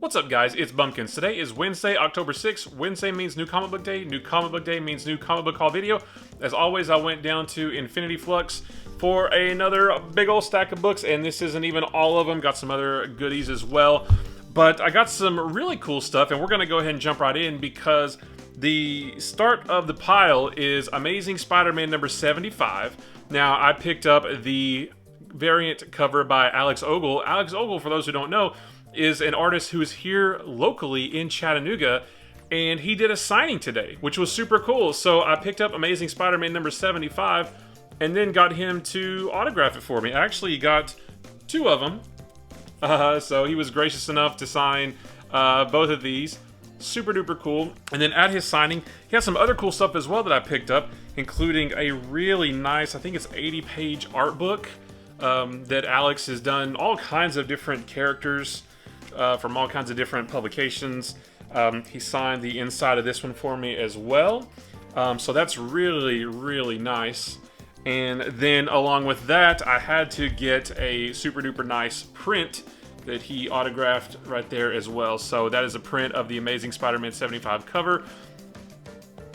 What's up, guys? It's Bumpkins. Today is Wednesday, October 6th. Wednesday means New Comic Book Day. New Comic Book Day means New Comic Book Haul video. As always, I went down to Infinity Flux for another big old stack of books, and this isn't even all of them. Got some other goodies as well. But I got some really cool stuff, and we're going to go ahead and jump right in because the start of the pile is Amazing Spider-Man number 75. Now, I picked up the variant cover by Alex Ogle. Alex Ogle, for those who don't know, is an artist who is here locally in Chattanooga, and he did a signing today, which was super cool. So I picked up Amazing Spider-Man number 75 and then got him to autograph it for me. I actually got two of them, so he was gracious enough to sign both of these. Super duper cool. And then at his signing, he had some other cool stuff as well that I picked up, including a really nice, I think it's 80-page art book that Alex has done all kinds of different characters from all kinds of different publications. He signed the inside of this one for me as well. So that's really, really nice. And then along with that, I had to get a super duper nice print that he autographed right there as well. So that is a print of the Amazing Spider-Man 75 cover.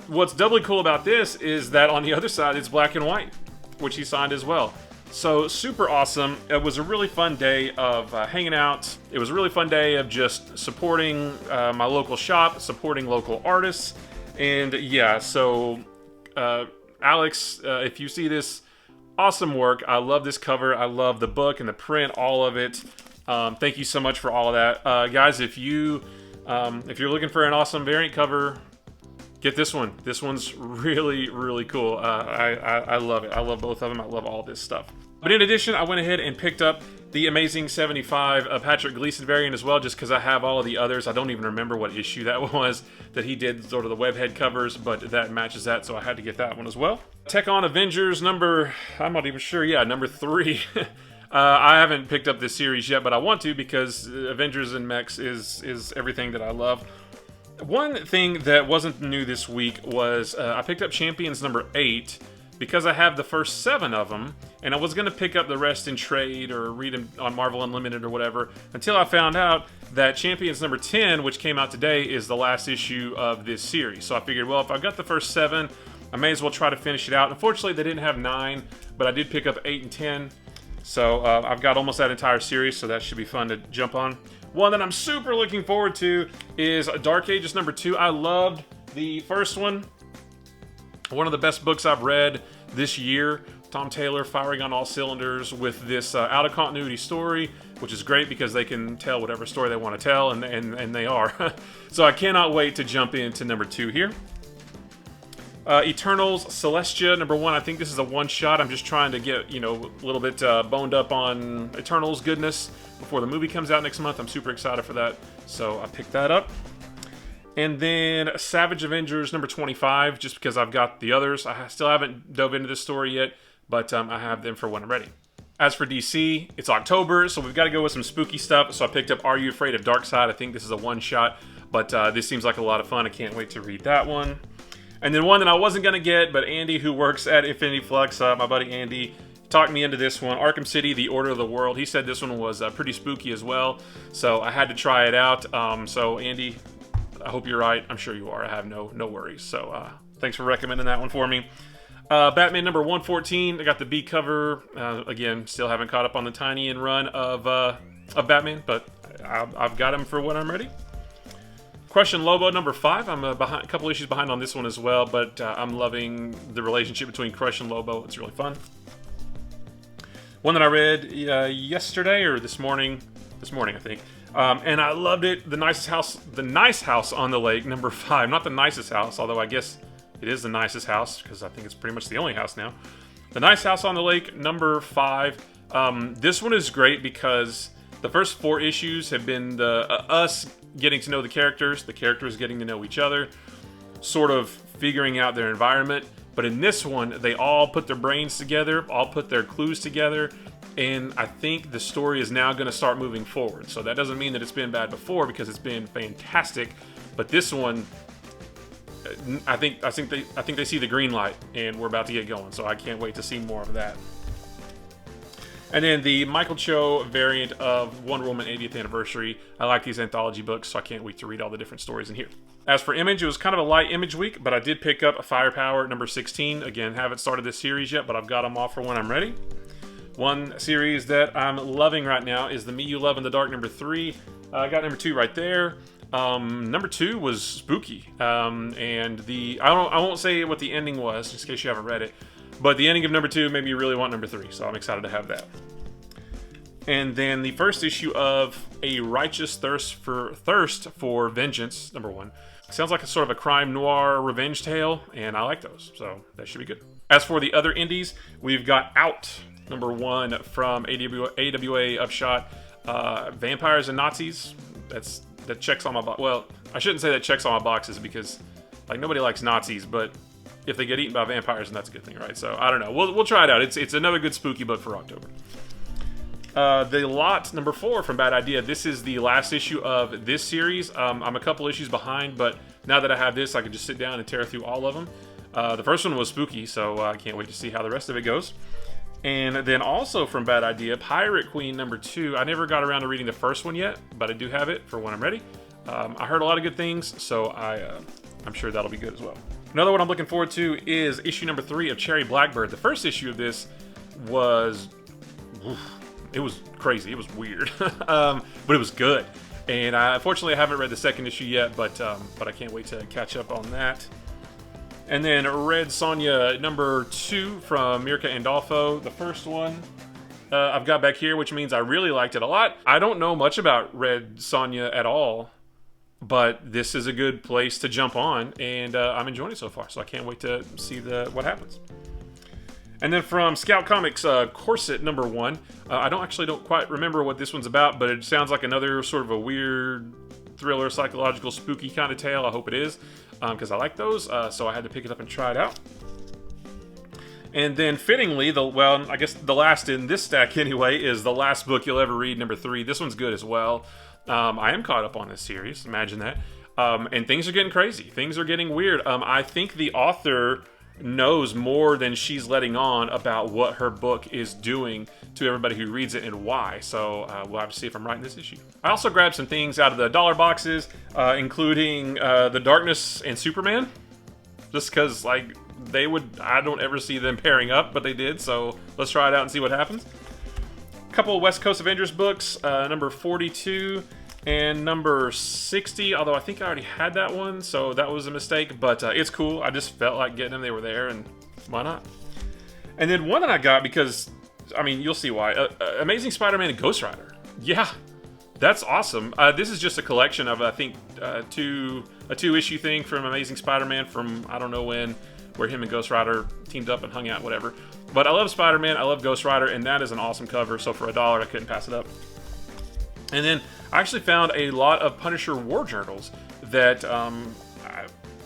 What's doubly cool about this is that on the other side, it's black and white, which he signed as well. So super awesome. It was a really fun day of hanging out. It was a really fun day of just supporting my local shop, supporting local artists. And yeah, so Alex, if you see this, awesome work. I love this cover. I love the book and the print, all of it. Thank you so much for all of that. Guys, if you're looking for an awesome variant cover, get this one. This one's really, really cool. I love it. I love both of them. I love all this stuff. But in addition, I went ahead and picked up the Amazing 75 Patrick Gleason variant as well, just because I have all of the others. I don't even remember what issue that was that he did, sort of the webhead covers, but that matches that, so I had to get that one as well. Tech On Avengers number, I'm not even sure, yeah, number 3. I haven't picked up this series yet, but I want to because Avengers and Mechs is everything that I love. One thing that wasn't new this week was I picked up Champions number 8 because I have the first 7 of them, and I was going to pick up the rest in trade or read them on Marvel Unlimited or whatever, until I found out that Champions number 10, which came out today, is the last issue of this series. So I figured, well, if I've got the first 7, I may as well try to finish it out. Unfortunately, they didn't have 9, but I did pick up 8 and 10. So I've got almost that entire series, so that should be fun to jump on. One that I'm super looking forward to is Dark Ages number 2. I loved the first one. One of the best books I've read this year. Tom Taylor firing on all cylinders with this out-of-continuity story, which is great because they can tell whatever story they want to tell, and they are. So I cannot wait to jump into number 2 here. Eternals Celestia number 1. I think this is a one-shot. I'm just trying to get, a little bit boned up on Eternals goodness before the movie comes out next month. I'm super excited for that, so I picked that up. And then Savage Avengers number 25, just because I've got the others. I still haven't dove into this story yet, but I have them for when I'm ready. As for DC, it's October, so we've got to go with some spooky stuff. So I picked up Are You Afraid of Darkseid? I think this is a one-shot, but this seems like a lot of fun. I can't wait to read that one. And then one that I wasn't going to get, but Andy, who works at Infinity Flux, my buddy Andy, talked me into this one. Arkham City, The Order of the World. He said this one was pretty spooky as well, so I had to try it out. So Andy, I hope you're right. I'm sure you are. I have no worries. So thanks for recommending that one for me. Batman number 114. I got the B cover. Again, still haven't caught up on the Tiny In run of Batman, but I've got him for when I'm ready. Crush and Lobo number 5. I'm a couple issues behind on this one as well, but I'm loving the relationship between Crush and Lobo. It's really fun. One that I read yesterday or this morning I think, and I loved it. The Nice House on the Lake number 5. Not the nicest house, although I guess it is the nicest house because I think it's pretty much the only house now. The Nice House on the Lake number 5. This one is great because the first 4 issues have been us getting to know the characters getting to know each other, sort of figuring out their environment. But in this one, they all put their brains together, all put their clues together, and I think the story is now going to start moving forward. So that doesn't mean that it's been bad before, because it's been fantastic. But this one, I think they see the green light, and we're about to get going. So I can't wait to see more of that. And then the Michael Cho variant of Wonder Woman 80th Anniversary. I like these anthology books, so I can't wait to read all the different stories in here. As for Image, it was kind of a light Image week, but I did pick up Firepower number 16. Again, haven't started this series yet, but I've got them off for when I'm ready. One series that I'm loving right now is the Me You Love in the Dark number 3. I got number 2 right there. Number 2 was spooky, and I won't say what the ending was, just in case you haven't read it. But the ending of number 2 made me really want number 3, so I'm excited to have that. And then the first issue of A Righteous Thirst for Vengeance, number 1. Sounds like a sort of a crime noir revenge tale, and I like those, so that should be good. As for the other indies, we've got Out, number 1 from AWA Upshot. Vampires and Nazis. That checks on my box. Well, I shouldn't say that checks on my boxes because like nobody likes Nazis, but if they get eaten by vampires, then that's a good thing, right? So I don't know. We'll try it out. It's another good spooky book for October. The Lot number 4 from Bad Idea. This is the last issue of this series. I'm a couple issues behind, but now that I have this, I can just sit down and tear through all of them. The first one was spooky, so I can't wait to see how the rest of it goes. And then also from Bad Idea, Pirate Queen number 2. I never got around to reading the first one yet, but I do have it for when I'm ready. I heard a lot of good things, so I'm sure that'll be good as well. Another one I'm looking forward to is issue number 3 of Cherry Blackbird. The first issue of this was... it was crazy. It was weird. But it was good. And unfortunately, I haven't read the second issue yet, but I can't wait to catch up on that. And then Red Sonja number 2 from Mirka Andolfo. The first one I've got back here, which means I really liked it a lot. I don't know much about Red Sonja at all, but this is a good place to jump on, and I'm enjoying it so far, so I can't wait to see what happens. And then from Scout Comics, Corset number 1. I don't quite remember what this one's about, but it sounds like another sort of a weird thriller, psychological, spooky kind of tale. I hope it is, because I like those, so I had to pick it up and try it out. And then fittingly, I guess the last in this stack anyway, is The Last Book You'll Ever Read, number 3. This one's good as well. I am caught up on this series, imagine that. And things are getting crazy. Things are getting weird. I think the author knows more than she's letting on about what her book is doing to everybody who reads it and why. So we'll have to see if I'm right in this issue. I also grabbed some things out of the dollar boxes, including The Darkness and Superman. Just because, I don't ever see them pairing up, but they did. So let's try it out and see what happens. A couple of West Coast Avengers books, number 42 and number 60, although I think I already had that one, so that was a mistake, but it's cool. I just felt like getting them. They were there, and why not? And then one that I got because, you'll see why. Amazing Spider-Man and Ghost Rider. Yeah, that's awesome. This is just a collection of, I think, a two-issue thing from Amazing Spider-Man from I don't know when, where him and Ghost Rider teamed up and hung out, whatever. But I love Spider-Man, I love Ghost Rider, and that is an awesome cover, so for $1, I couldn't pass it up. And then I actually found a lot of Punisher War Journals that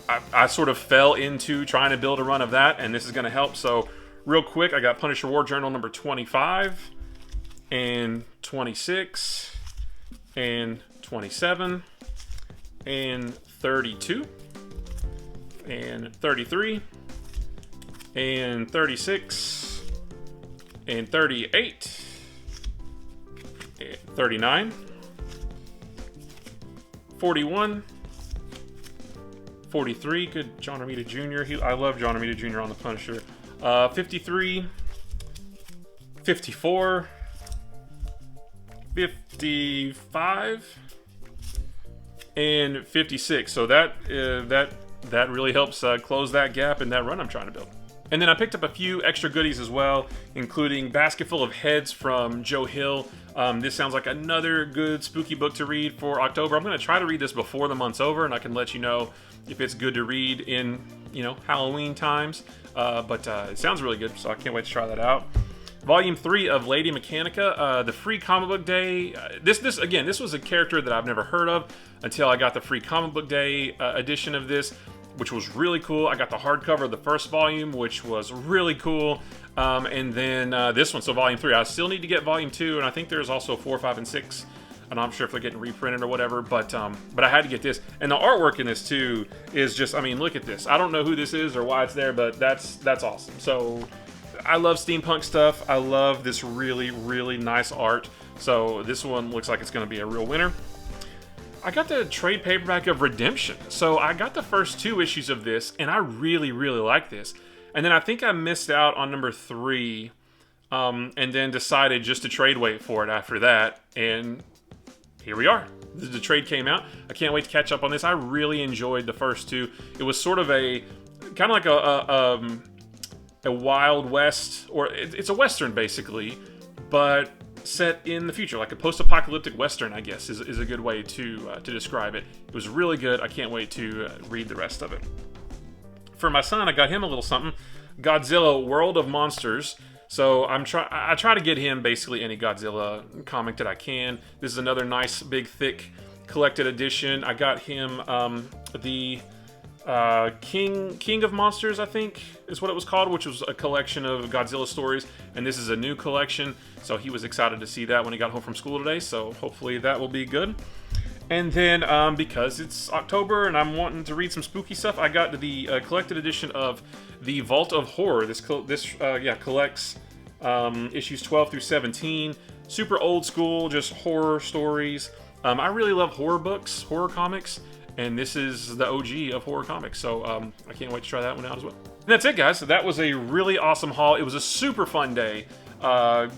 I sort of fell into trying to build a run of that, and this is going to help. So real quick, I got Punisher War Journal number 25, and 26, and 27, and 32, and 33, and 36, and 38, and 39, 41, 43, good John Romita Jr. I love John Romita Jr. on the Punisher. 53, 54, 55, and 56. So that really helps close that gap in that run I'm trying to build. And then I picked up a few extra goodies as well, including Basketful of Heads from Joe Hill. This sounds like another good spooky book to read for October. I'm going to try to read this before the month's over, and I can let you know if it's good to read in, Halloween times. But it sounds really good, so I can't wait to try that out. Volume 3 of Lady Mechanica, the free comic book day. This was a character that I've never heard of until I got the free comic book day edition of this, which was really cool. I got the hardcover of the first volume, which was really cool. And then this one, so volume 3. I still need to get volume 2, and I think there's also 4, 5, and 6. I'm not sure if they're getting reprinted or whatever, but I had to get this. And the artwork in this too is just, look at this. I don't know who this is or why it's there, but that's awesome. So I love steampunk stuff. I love this really, really nice art. So this one looks like it's going to be a real winner. I got the trade paperback of Redemption. So I got the first 2 issues of this, and I really, really like this. And then I think I missed out on number 3, and then decided just to trade wait for it after that. And here we are. The trade came out. I can't wait to catch up on this. I really enjoyed the first 2. It was sort of a kind of like a Wild West, or it's a Western basically, but set in the future, like a post-apocalyptic Western, I guess, is a good way to describe it. It was really good. I can't wait to read the rest of it. For my son, I got him a little something. Godzilla World of Monsters. So I try to get him basically any Godzilla comic that I can. This is another nice, big, thick, collected edition. I got him the King of Monsters, I think is what it was called, which was a collection of Godzilla stories, and this is a new collection, so he was excited to see that when he got home from school today, so hopefully that will be good. And then, because it's October and I'm wanting to read some spooky stuff, I got the collected edition of The Vault of Horror. This collects issues 12 through 17. Super old school, just horror stories. I really love horror books, horror comics, and this is the OG of horror comics, so I can't wait to try that one out as well. And that's it, guys. So that was a really awesome haul. It was a super fun day.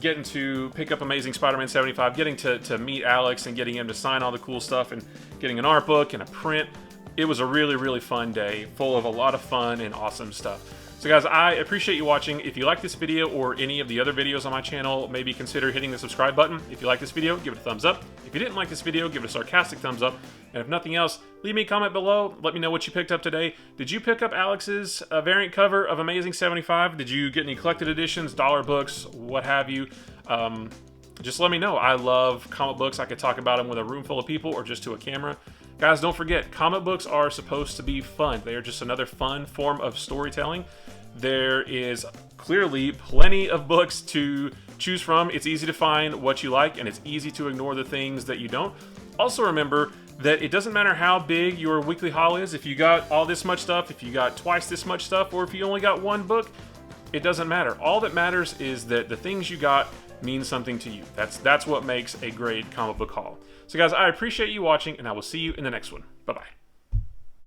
Getting to pick up Amazing Spider-Man 75, getting to meet Alex and getting him to sign all the cool stuff, and getting an art book and a print. It was a really, really fun day, full of a lot of fun and awesome stuff. So guys, I appreciate you watching. If you like this video or any of the other videos on my channel, maybe consider hitting the subscribe button. If you like this video, give it a thumbs up. If you didn't like this video, give it a sarcastic thumbs up. And if nothing else, leave me a comment below. Let me know what you picked up today. Did you pick up Alex's variant cover of Amazing 75? Did you get any collected editions, dollar books, what have you? Just let me know. I love comic books. I could talk about them with a room full of people or just to a camera. Guys, don't forget, comic books are supposed to be fun. They are just another fun form of storytelling. There is clearly plenty of books to choose from. It's easy to find what you like, and it's easy to ignore the things that you don't. Also remember that it doesn't matter how big your weekly haul is. If you got all this much stuff, if you got twice this much stuff, or if you only got one book, it doesn't matter. All that matters is that the things you got mean something to you. That's what makes a great comic book haul. So guys, I appreciate you watching, and I will see you in the next one. Bye-bye.